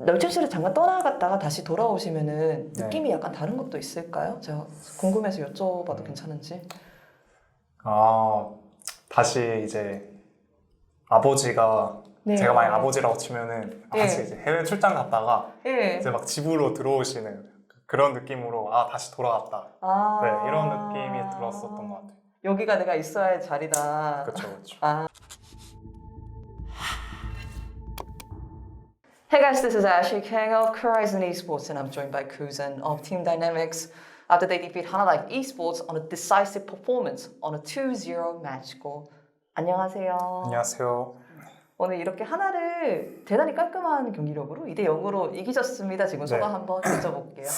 널챔스를 잠깐 떠나갔다가 다시 돌아오시면은 네. 느낌이 약간 다른 것도 있을까요? 제가 궁금해서 여쭤봐도 괜찮은지. 다시 이제 아버지가 네. 제가 만약 아버지라고 치면은 네. 다시 이제 해외 출장 갔다가 예. 이제 막 집으로 들어오시는 그런 느낌으로 다시 돌아왔다. 네, 이런 느낌이 들었었던 것 같아요. 여기가 내가 있어야 할 자리다. 그렇죠, 그렇죠. Hey guys, this is Ashley Kang of Horizon Esports and I'm joined by Kuzan of Team Dynamics after they defeat Hana Life Esports on a decisive performance on a 2-0 match score. 안녕하세요. 안녕하세요. 오늘 이렇게 하나를 대단히 깔끔한 경기력으로 2-0으로 이기셨습니다. 지금 소감 네. 한번 여쭤볼게요.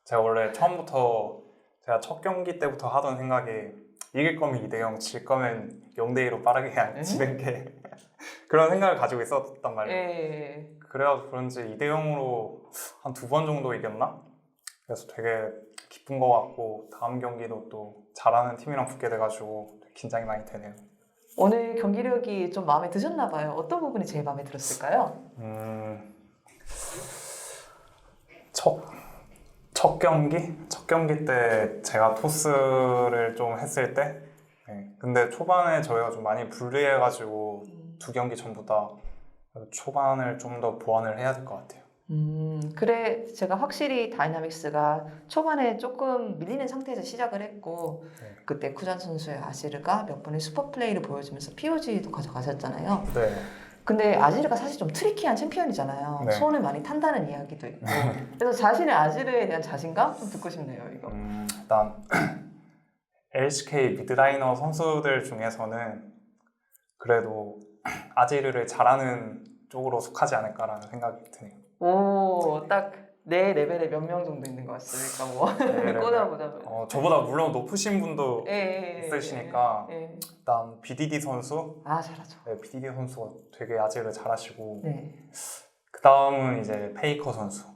제가 원래 처음부터 제가 첫 경기 때부터 하던 생각이 이길 거면 2대0, 질 거면 0대2로 빠르게 그냥 지는 게 그런 생각을 가지고 있었단 말이에요. 예. 그래서 그런지 2대0으로 한 2번 정도 이겼나? 그래서 되게 기쁜 것 같고 다음 경기도 또 잘하는 팀이랑 붙게 돼가지고 되게 긴장이 많이 되네요. 오늘 경기력이 좀 마음에 드셨나 봐요. 어떤 부분이 제일 마음에 들었을까요? 첫 경기 때 제가 토스를 좀 했을 때 근데 초반에 저희가 좀 많이 불리해가지고 두 경기 전부 다 초반을 좀 더 보완을 해야 될 것 같아요. 그래 제가 확실히 다이나믹스가 초반에 조금 밀리는 상태에서 시작을 했고 네. 그때 쿠잔 선수의 아지르가 몇 번의 슈퍼 플레이를 보여주면서 POG도 가져가셨잖아요. 네. 근데 아지르가 사실 좀 트리키한 챔피언이잖아요. 네. 손을 많이 탄다는 이야기도 있고 그래서 자신의 아지르에 대한 자신감 좀 듣고 싶네요. 이거. 일단 LCK 미드라이너 선수들 중에서는 그래도 아지르를 잘하는 쪽으로 속하지 않을까라는 생각이 드네요. 오, 딱 내 레벨에 몇 명 정도 있는 것 같습니까? 뭐 꽂아보자면. 저보다 물론 높으신 분도 예, 있으시니까 예. 일단 BDD 선수, 잘하죠. 네, BDD 선수가 되게 아지를 잘하시고 네. 그 다음은 이제 페이커 선수.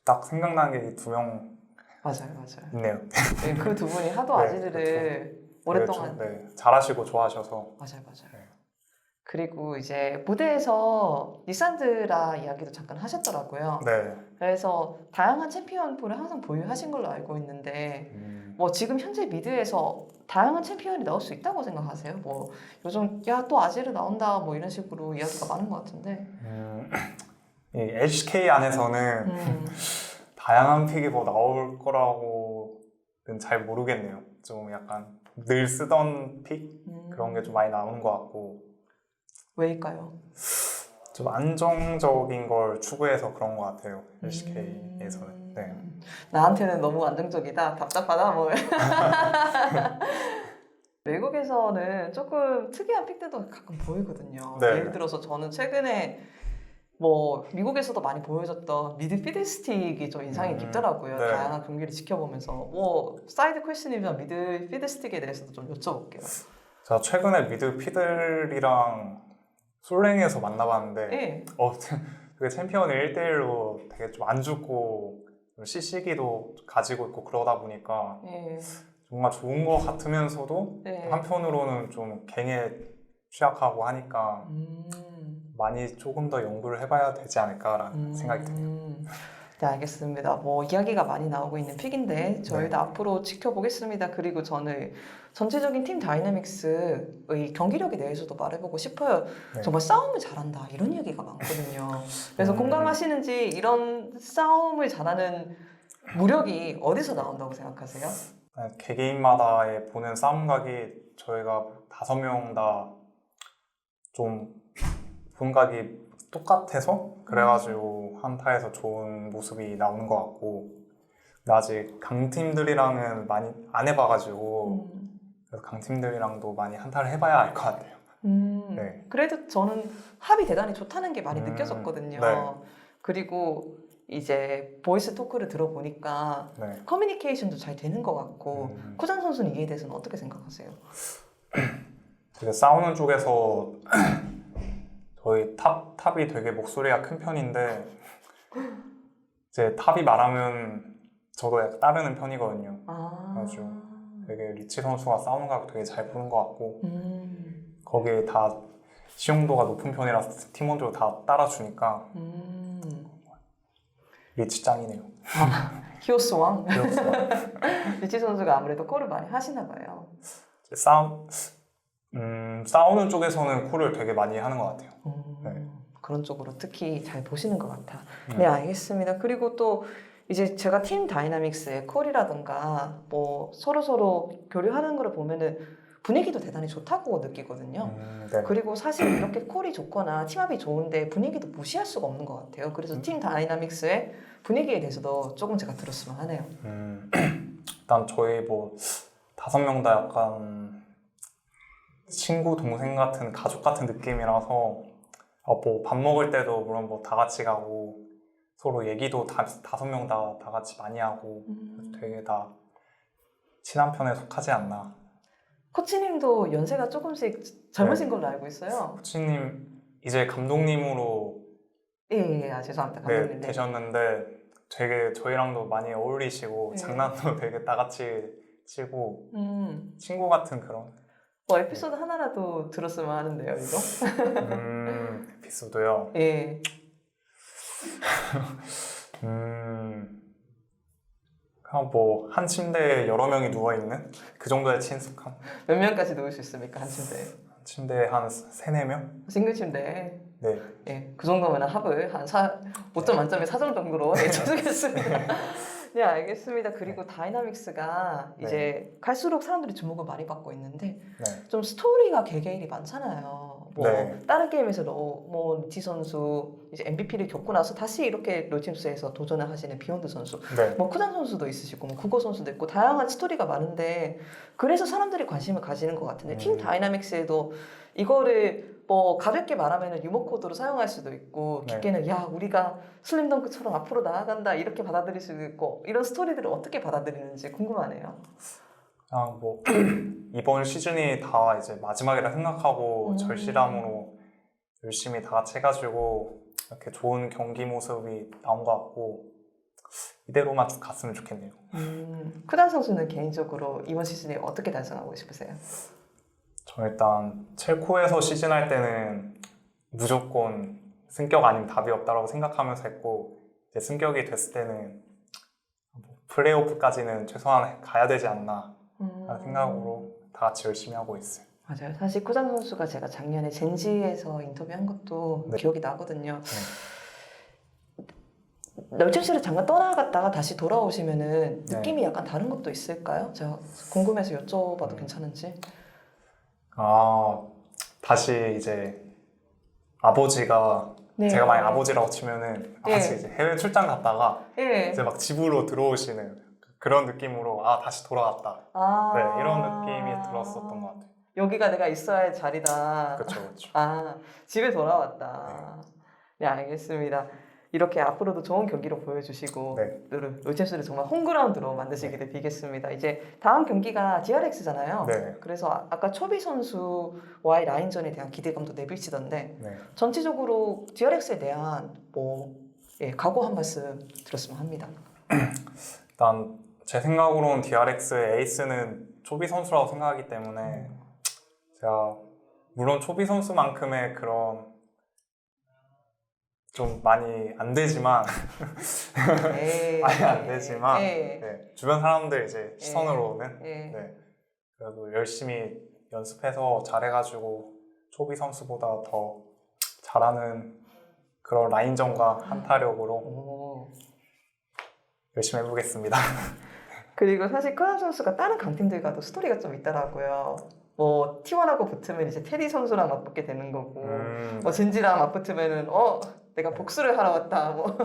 딱 생각나는 게 이 두 명 맞아요. 있네요. 네, 그 두 분이 하도 네, 아지르를 오랫동안 네, 잘하시고 좋아하셔서 맞아요. 네. 그리고 이제 무대에서 리산드라 이야기도 잠깐 하셨더라고요. 네. 그래서 다양한 챔피언 풀을 항상 보유하신 걸로 알고 있는데 뭐 지금 현재 미드에서 다양한 챔피언이 나올 수 있다고 생각하세요? 뭐 요즘 야 또 아지르 나온다 뭐 이런 식으로 이야기가 많은 것 같은데 이 LCK 안에서는 다양한 픽이 뭐 나올 거라고는 잘 모르겠네요. 좀 약간 늘 쓰던 픽 그런 게 좀 많이 나오는 것 같고 왜일까요? 좀 안정적인 걸 추구해서 그런 것 같아요. LCK에서는. 네. 나한테는 너무 안정적이다. 답답하다. 뭐. 외국에서는 조금 특이한 픽들도 가끔 보이거든요. 네. 예를 들어서 저는 최근에 뭐 미국에서도 많이 보여줬던 미드 피드스틱이 좀 인상이 깊더라고요. 네. 다양한 경기를 지켜보면서 뭐 사이드 퀘스천이면 미드 피드스틱에 대해서도 좀 여쭤볼게요. 제가 최근에 미드 피들이랑 솔랭에서 만나봤는데 네. 되게 챔피언을 1대1로 되게 좀 안 죽고 CC기도 가지고 있고 그러다 보니까 네. 정말 좋은 것 같으면서도 네. 한편으로는 좀 갱에 취약하고 하니까 많이 조금 더 연구를 해봐야 되지 않을까라는 생각이 드네요. 네, 알겠습니다. 뭐 이야기가 많이 나오고 있는 픽인데 저희도 앞으로 지켜보겠습니다. 그리고 저는 전체적인 팀 다이내믹스의 경기력에 대해서도 말해보고 싶어요. 네. 정말 싸움을 잘한다 이런 얘기가 많거든요. 그래서 공감하시는지 이런 싸움을 잘하는 무력이 어디서 나온다고 생각하세요? 개개인마다의 보는 싸움각이 저희가 5명 다 좀 본각이 똑같아서 그래가지고 한타에서 좋은 모습이 나오는 것 같고 근데 아직 강팀들이랑은 많이 안 해봐가지고 그래서 강팀들이랑도 많이 한타를 해봐야 알 것 같아요. 네. 그래도 저는 합이 대단히 좋다는 게 많이 느껴졌거든요. 네. 그리고 이제 보이스 토크를 들어보니까 네. 커뮤니케이션도 잘 되는 것 같고 쿠잔 선수는 이에 대해서는 어떻게 생각하세요? 되게 싸우는 쪽에서 저희 탑이 되게 목소리가 큰 편인데 이제 탑이 말하면 저도 약간 따르는 편이거든요. 그래가지고 되게 리치 선수가 싸우는 거 되게 잘 보는 것 같고 거기에 다 시용도가 높은 편이라서 팀원들도 다 따라주니까 리치 짱이네요. 히오스 왕. 그래서 리치 선수가 아무래도 콜을 많이 하시나 봐요. 싸우는 쪽에서는 콜을 되게 많이 하는 것 같아요. 네. 그런 쪽으로 특히 잘 보시는 것 같아. 네, 알겠습니다. 그리고 또 이제 제가 팀 다이나믹스의 콜이라든가 뭐 서로 교류하는 걸 보면은 분위기도 대단히 좋다고 느끼거든요. 네. 그리고 사실 이렇게 콜이 좋거나 팀합이 좋은데 분위기도 무시할 수가 없는 것 같아요. 그래서 팀 다이나믹스의 분위기에 대해서도 조금 제가 들었으면 하네요. 일단 저희 뭐 5명 다 약간 친구 동생 같은 가족 같은 느낌이라서 뭐 밥 먹을 때도 물론 뭐 다 같이 가고 서로 얘기도 5명 다 같이 많이 하고 되게 다 친한 편에 속하지 않나. 코치님도 연세가 조금씩 젊으신 걸로 알고 있어요. 코치님 이제 감독님으로 예, 죄송합니다. 감독님. 네. 되셨는데 되게 저희랑도 많이 어울리시고 네. 장난도 되게 다 같이 치고 친구 같은 그런 뭐 에피소드 하나라도 들었으면 하는데요, 이거. 에피소드요. 예. 그냥 뭐 한 침대에 여러 명이 누워 있는 그 정도의 친숙함. 몇 명까지 놓을 수 있습니까, 한 침대에? 침대에 한 3-4명? 싱글 침대. 네. 예, 그 정도면 합을 한 5점 만점에 4점 정도로 해주겠습니다. 네, 알겠습니다. 그리고 다이나믹스가 이제 갈수록 사람들이 주목을 많이 받고 있는데 네. 좀 스토리가 개개인이 많잖아요. 뭐 네. 다른 게임에서 뭐 리치 선수 이제 MVP를 겪고 나서 다시 이렇게 롤팀스에서 도전을 하시는 비욘드 선수, 네. 뭐 쿠단 선수도 있으시고 뭐 국어 선수도 있고 다양한 스토리가 많은데 그래서 사람들이 관심을 가지는 것 같은데 팀 다이나믹스에도 이거를 뭐 가볍게 말하면 유머 코드로 사용할 수도 있고 깊게는 야 우리가 슬림덩크처럼 앞으로 나아간다 이렇게 받아들일 수도 있고 이런 스토리들을 어떻게 받아들이는지 궁금하네요. 그냥 뭐 이번 시즌이 다 이제 마지막이라 생각하고 절실함으로 열심히 다 같이 해가지고 이렇게 좋은 경기 모습이 나온 것 같고 이대로만 쭉 갔으면 좋겠네요. 쿠단 선수는 개인적으로 이번 시즌에 어떻게 달성하고 싶으세요? 저 일단 첼코에서 시즌할 때는 무조건 승격 아니면 답이 없다고 생각하면서 했고 이제 승격이 됐을 때는 뭐 플레이오프까지는 최소한 가야 되지 않나 라는 생각으로 다 같이 열심히 하고 있어요. 맞아요. 사실 쿠단 선수가 제가 작년에 젠지에서 인터뷰한 것도 기억이 나거든요. 널챔스를 잠깐 떠나갔다가 다시 돌아오시면은 느낌이 약간 다른 것도 있을까요? 제가 궁금해서 여쭤봐도 괜찮은지. 다시 이제 아버지가 제가 만약 아버지라고 치면은 다시 이제 해외 출장 갔다가 이제 막 집으로 들어오시는 그런 느낌으로 다시 돌아왔다. 네, 이런 느낌이 들었었던 것 같아요. 여기가 내가 있어야 할 자리다. 그렇죠. 집에 돌아왔다. 네, 알겠습니다. 이렇게 앞으로도 좋은 경기로 보여주시고 롤챔스를 정말 홈그라운드로 만드시기를 빌겠습니다. 이제 다음 경기가 DRX잖아요. 네. 그래서 아까 초비 선수와의 라인전에 대한 기대감도 내비치던데 전체적으로 DRX에 대한 각오 한 말씀 들었으면 합니다. 일단 제 생각으로는 DRX의 에이스는 초비 선수라고 생각하기 때문에 제가 물론 초비 선수만큼의 그런 좀 많이 안 되지만 많이 안 되지만 주변 사람들 이제 시선으로는 그래도 열심히 연습해서 잘해가지고 초비 선수보다 더 잘하는 그런 라인전과 한타력으로 열심히 해보겠습니다. 그리고 사실 쿠단 선수가 다른 강팀들과도 스토리가 좀 있더라고요. 뭐 T1하고 붙으면 이제 테디 선수랑 맞붙게 되는 거고 뭐 진지랑 맞붙으면은 내가 복수를 하러 왔다 뭐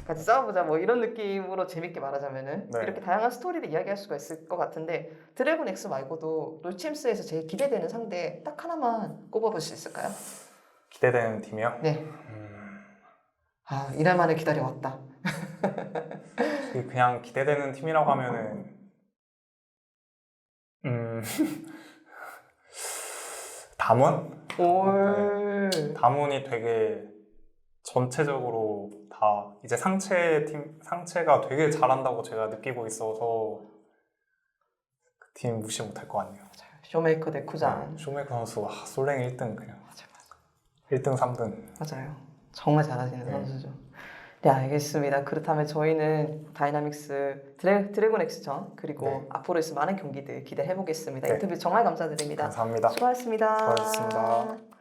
같이 싸워보자 뭐 이런 느낌으로 재밌게 말하자면은 이렇게 다양한 스토리를 이야기할 수가 있을 것 같은데 드래곤 X 말고도 롤챔스에서 제일 기대되는 상대 딱 하나만 꼽아볼 수 있을까요? 기대되는 팀이요? 네. 이날 만에 기다려왔다. 그냥 기대되는 팀이라고 하면은 담원? 담원이 되게 전체적으로 다 이제 상체가 되게 잘한다고 제가 느끼고 있어서 그 팀 무시 못할 것 같네요. 쇼메이커 대 쿠장. 쇼메이커 선수 솔랭 1등 그냥. 맞아. 1등, 3등. 맞아요. 정말 잘하시는 네. 선수죠. 네, 알겠습니다. 그렇다면 저희는 다이나믹스 드래곤 엑스전 그리고 네. 앞으로 있을 많은 경기들 기대해 보겠습니다. 네. 인터뷰 정말 감사드립니다. 감사합니다. 수고하셨습니다. 수고하셨습니다.